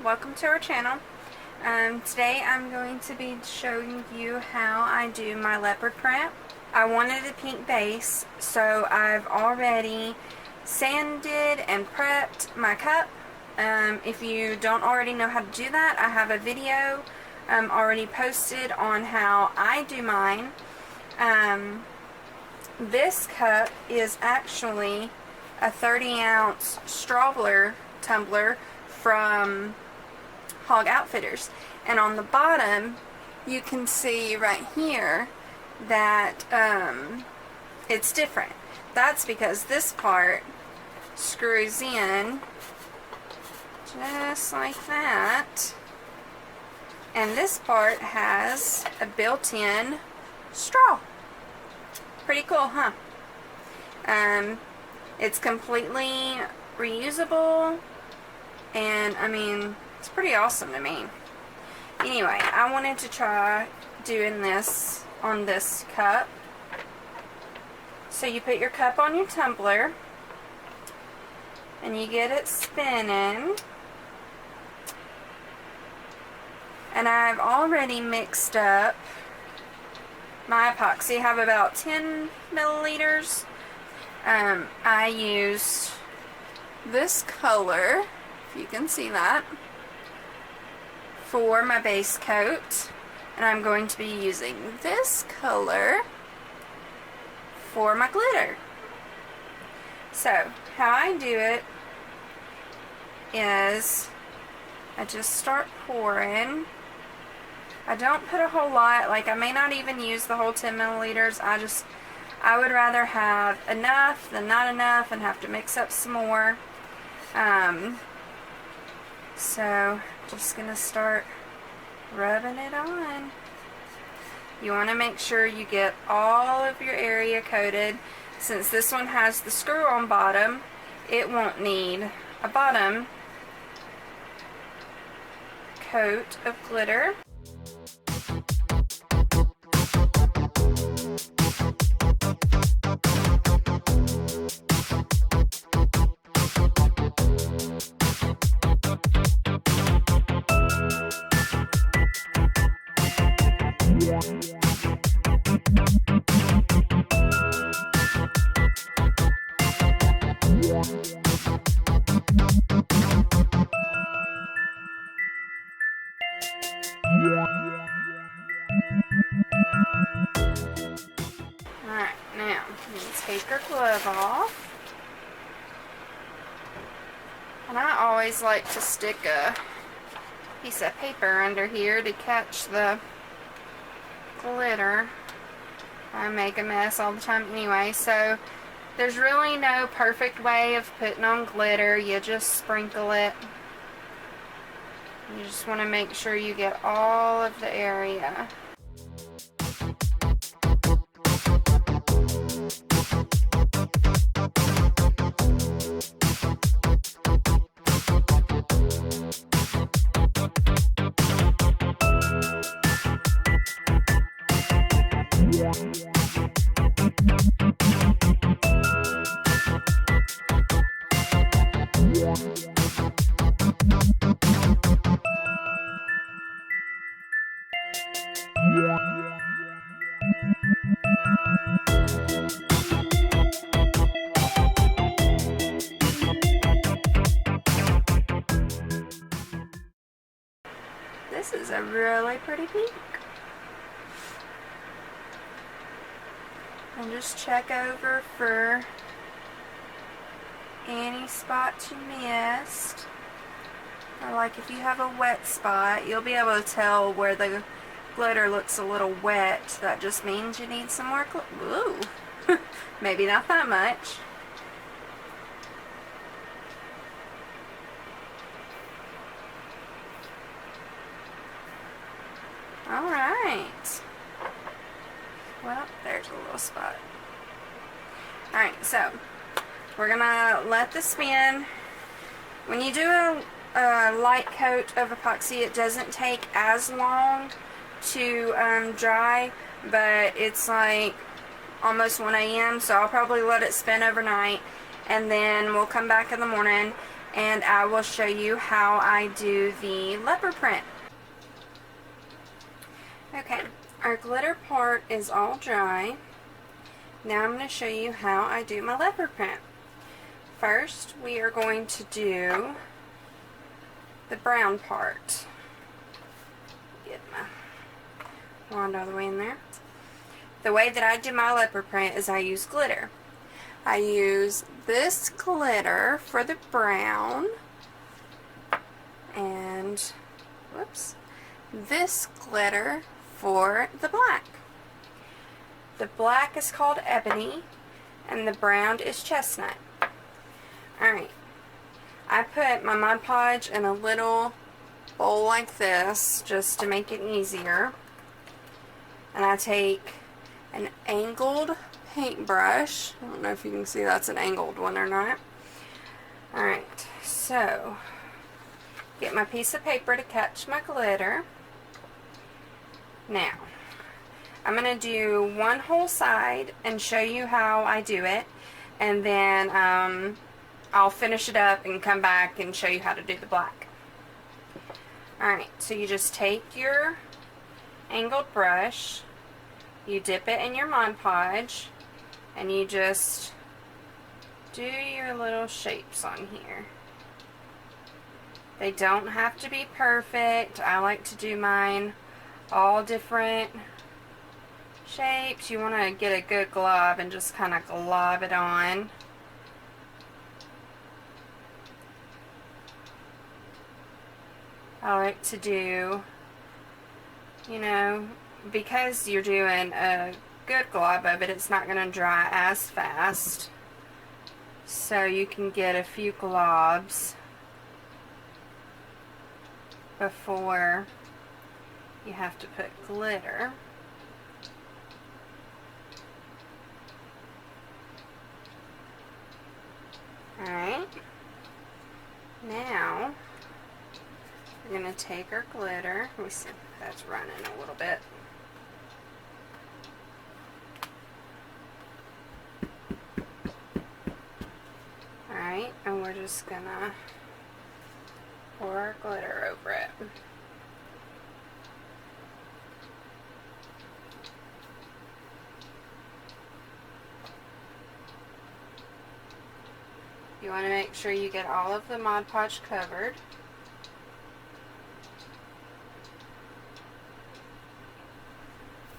welcome to our channel. Today I'm going to be showing you how I do my leopard print. I wanted a pink base, so I've already sanded and prepped my cup. If you don't already know how to do that, I have a video already posted on how I do mine. This cup is actually a 30-ounce straw tumbler from Hog Outfitters, and on the bottom you can see right here that it's different. That's because this part screws in just like that, and this part has a built-in straw. Pretty cool, huh? It's completely reusable, and I mean, it's pretty awesome to me. Anyway, I wanted to try doing this on this cup. So you put your cup on your tumbler and you get it spinning. And I've already mixed up my epoxy. I have about 10 milliliters. I used this color, if you can see that, for my base coat, and I'm going to be using this color for my glitter. So how I do it is I just start pouring. I don't put a whole lot, like I may not even use the whole 10 milliliters. I would rather have enough than not enough and have to mix up some more. So just gonna start rubbing it on. You want to make sure you get all of your area coated. Since this one has the screw on bottom, it won't need a bottom coat of glitter. Alright, now you take your glove off. And I always like to stick a piece of paper under here to catch the glitter. I make a mess all the time anyway, so there's really no perfect way of putting on glitter. You just sprinkle it. You just want to make sure you get all of the area. This is a really pretty pink. And just check over for any spots you missed. Or like if you have a wet spot, you'll be able to tell where the glitter looks a little wet. That just means you need some more glitter. Ooh, maybe not that much. Alright. Well, there's a little spot. Alright, so we're gonna let this spin. When you do a light coat of epoxy, it doesn't take as long to dry, but it's like almost 1 a.m. so I'll probably let it spin overnight, and then we'll come back in the morning and I will show you how I do the leopard print. Okay, our glitter part is all dry. Now I'm going to show you how I do my leopard print. First, we are going to do the brown part. Get my wand all the way in there. The way that I do my leopard print is I use glitter. I use this glitter for the brown and whoops, this glitter for the black. The black is called Ebony and the brown is Chestnut. Alright, I put my Mod Podge in a little bowl like this just to make it easier, and I take an angled paintbrush. I don't know if you can see that's an angled one or not. Alright, so get my piece of paper to catch my glitter. Now, I'm going to do one whole side and show you how I do it, and then I'll finish it up and come back and show you how to do the black. Alright, so you just take your angled brush, you dip it in your Mod Podge, and you just do your little shapes on here. They don't have to be perfect. I like to do mine all different shapes. You want to get a good glob and just kind of glob it on. I like to do, you know, because you're doing a good glob of it, it's not going to dry as fast. So you can get a few globs before you have to put glitter. Alright, now we're going to take our glitter. Let me see if that's running a little bit. Alright, and we're just going to pour our glitter over it. You want to make sure you get all of the Mod Podge covered.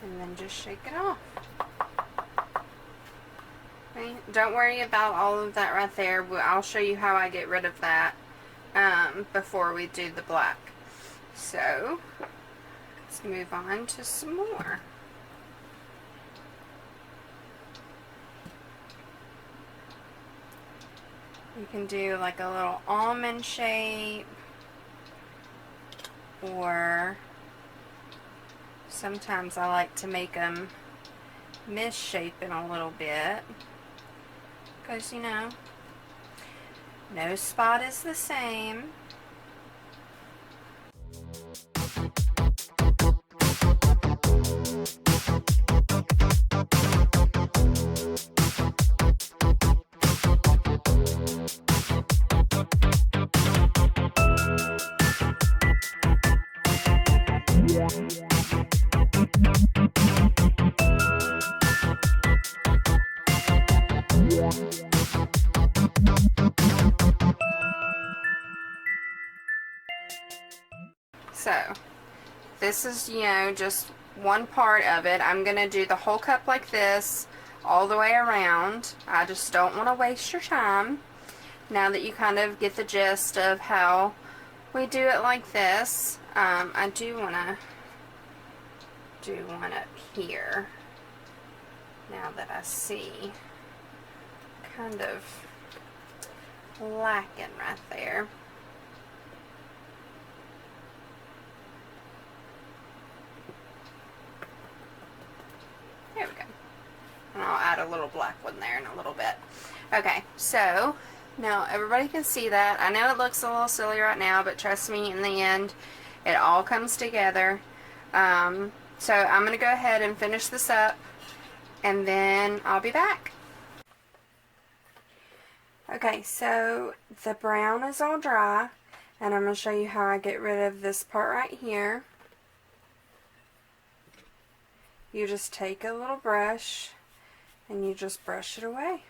And then just shake it off. Okay. Don't worry about all of that right there. I'll show you how I get rid of that before we do the black. So, let's move on to some more. You can do like a little almond shape, or sometimes I like to make them misshapen a little bit, because you know, no spot is the same. So, this is, you know, just one part of it. I'm going to do the whole cup like this all the way around. I just don't want to waste your time. Now that you kind of get the gist of how we do it like this, I do want to do one up here. Now that I see kind of lacking right there. There we go. And I'll add a little black one there in a little bit. Okay, so now everybody can see that. I know it looks a little silly right now, but trust me, in the end, it all comes together. So I'm going to go ahead and finish this up, and then I'll be back. Okay, so the brown is all dry, and I'm going to show you how I get rid of this part right here. You just take a little brush and you just brush it away.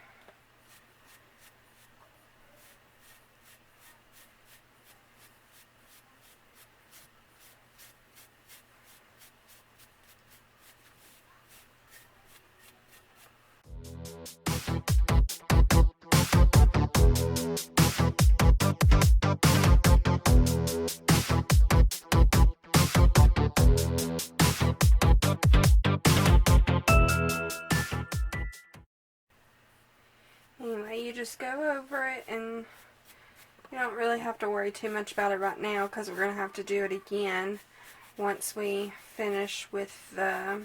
Anyway, you just go over it, and you don't really have to worry too much about it right now because we're going to have to do it again once we finish with the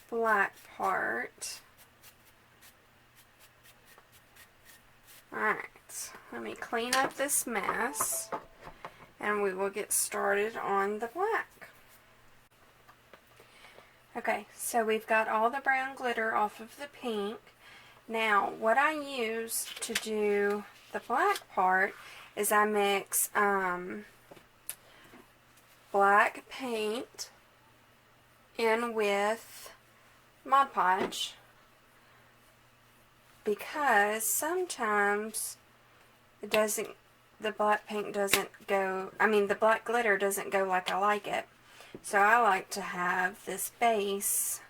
black part. Alright, let me clean up this mess and we will get started on the black. Okay, so we've got all the brown glitter off of the pink. Now, what I use to do the black part is I mix black paint in with Mod Podge, because sometimes the black paint doesn't go, the black glitter doesn't go like I like it. So I like to have this base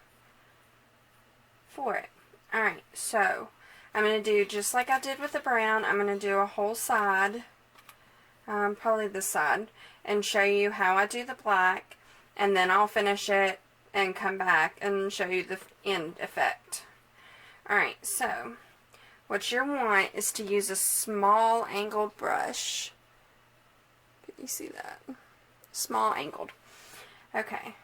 for it. Alright, so I'm going to do just like I did with the brown. I'm going to do a whole side, probably this side, and show you how I do the black, and then I'll finish it and come back and show you the end effect. Alright, so what you want is to use a small angled brush. Can you see that? Small angled. Okay,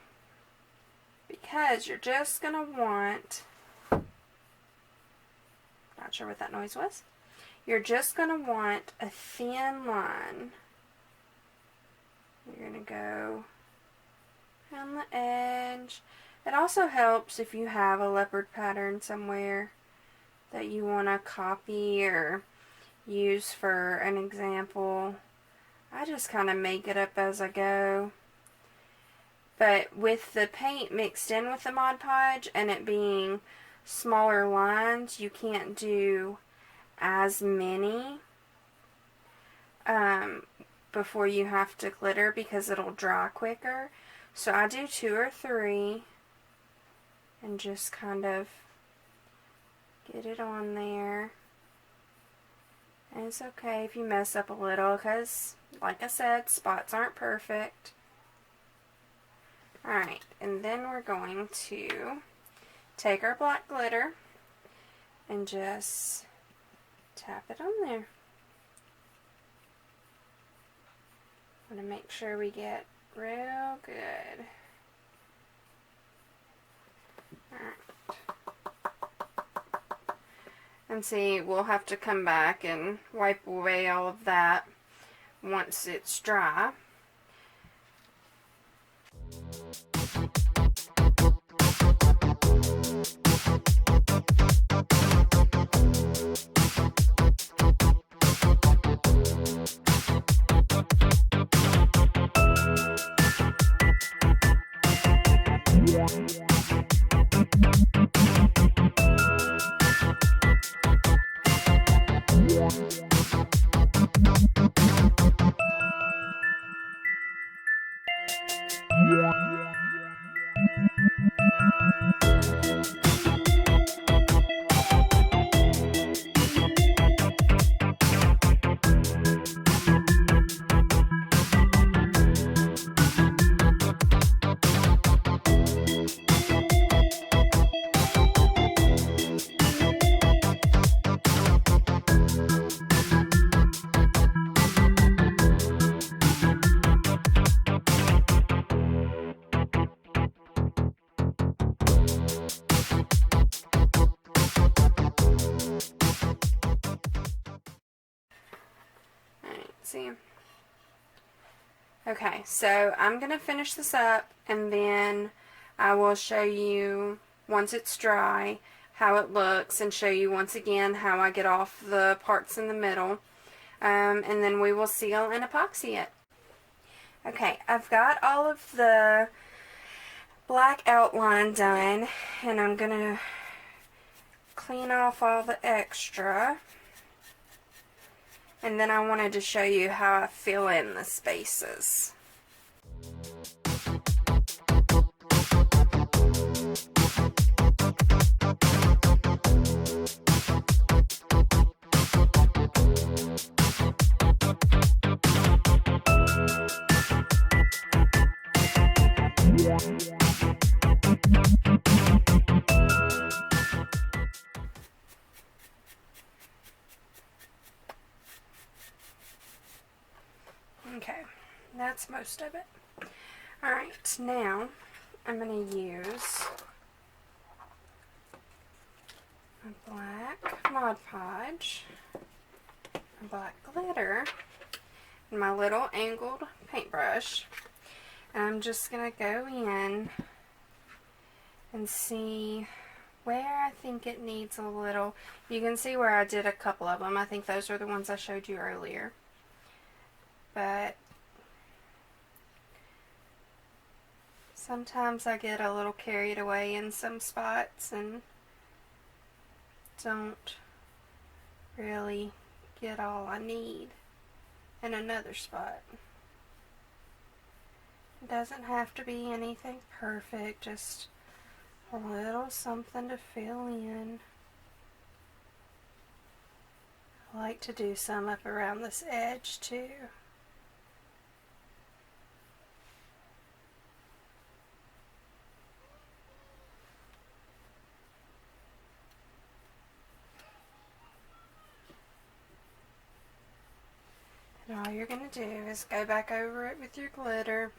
because you're just going to want, not sure what that noise was, you're just going to want a thin line. You're going to go around the edge. It also helps if you have a leopard pattern somewhere that you want to copy or use for an example. I just kind of make it up as I go. But with the paint mixed in with the Mod Podge and it being smaller lines, you can't do as many before you have to glitter because it'll dry quicker. So I do 2 or 3 and just kind of get it on there. And it's okay if you mess up a little because, like I said, spots aren't perfect. Alright, and then we're going to take our black glitter and just tap it on there. I want to make sure we get real good. Alright. And see, we'll have to come back and wipe away all of that once it's dry. See? Okay, so I'm going to finish this up and then I will show you, once it's dry, how it looks and show you once again how I get off the parts in the middle. And then we will seal and epoxy it. Okay, I've got all of the black outline done, and I'm going to clean off all the extra. And then I wanted to show you how I fill in the spaces. Okay, that's most of it. Alright, now I'm going to use a black Mod Podge, a black glitter, and my little angled paintbrush. And I'm just going to go in and see where I think it needs a little. You can see where I did a couple of them. I think those are the ones I showed you earlier. But sometimes I get a little carried away in some spots and don't really get all I need in another spot. It doesn't have to be anything perfect, just a little something to fill in. I like to do some up around this edge too. And all you're going to do is go back over it with your glitter.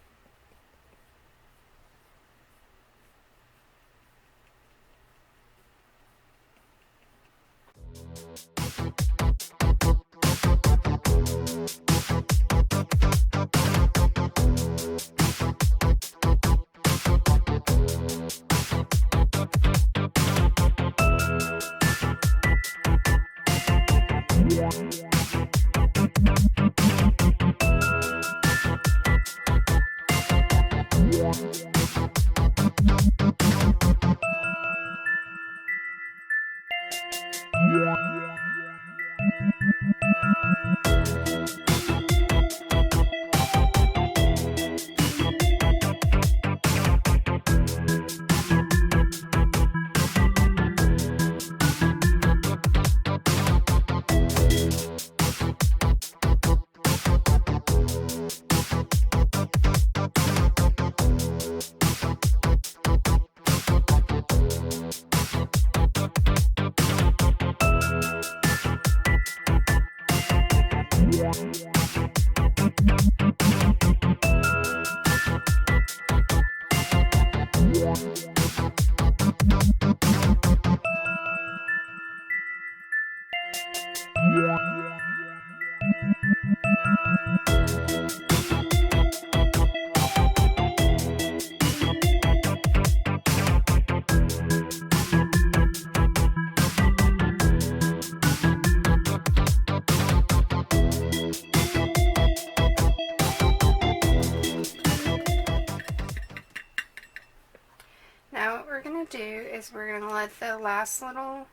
Now what we're going to do is we're going to let the last little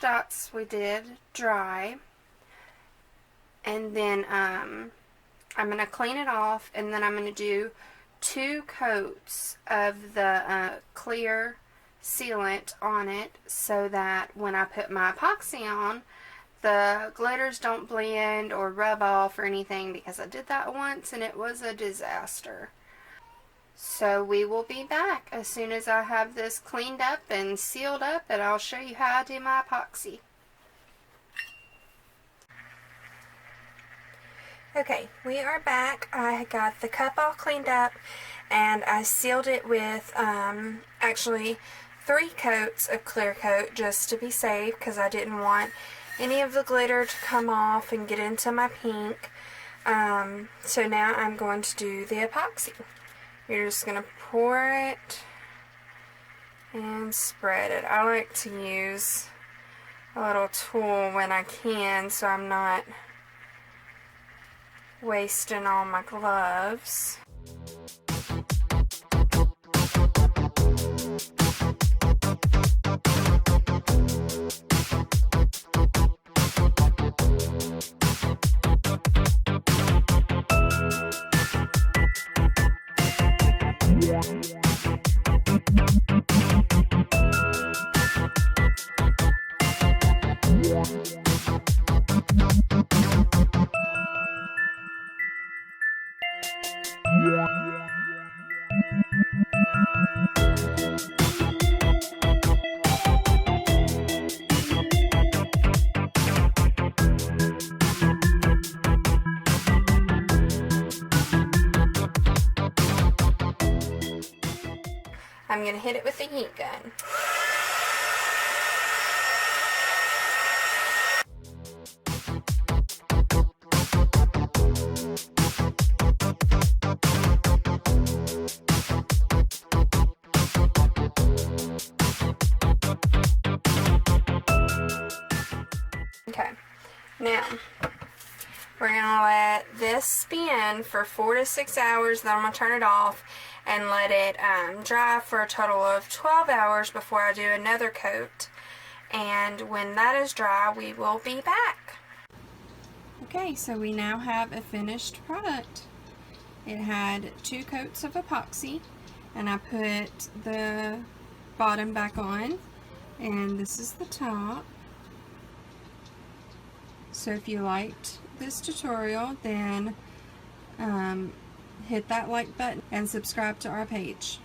dots we did dry, and then I'm going to clean it off, and then I'm going to do 2 coats of the clear sealant on it so that when I put my epoxy on, the glitters don't blend or rub off or anything, because I did that once and it was a disaster. So we will be back as soon as I have this cleaned up and sealed up, and I'll show you how I do my epoxy. Okay, we are back. I got the cup all cleaned up and I sealed it with actually 3 coats of clear coat just to be safe, because I didn't want any of the glitter to come off and get into my pink. So now I'm going to do the epoxy. You're just going to pour it and spread it. I like to use a little tool when I can so I'm not wasting all my gloves. I'm going to hit it with the heat gun. Okay, now we're going to let this spin for 4 to 6 hours, then I'm going to turn it off and let it dry for a total of 12 hours before I do another coat. And when that is dry, we will be back. Okay, so we now have a finished product. It had 2 coats of epoxy, and I put the bottom back on, and this is the top. So if you liked this tutorial, then hit that like button and subscribe to our page.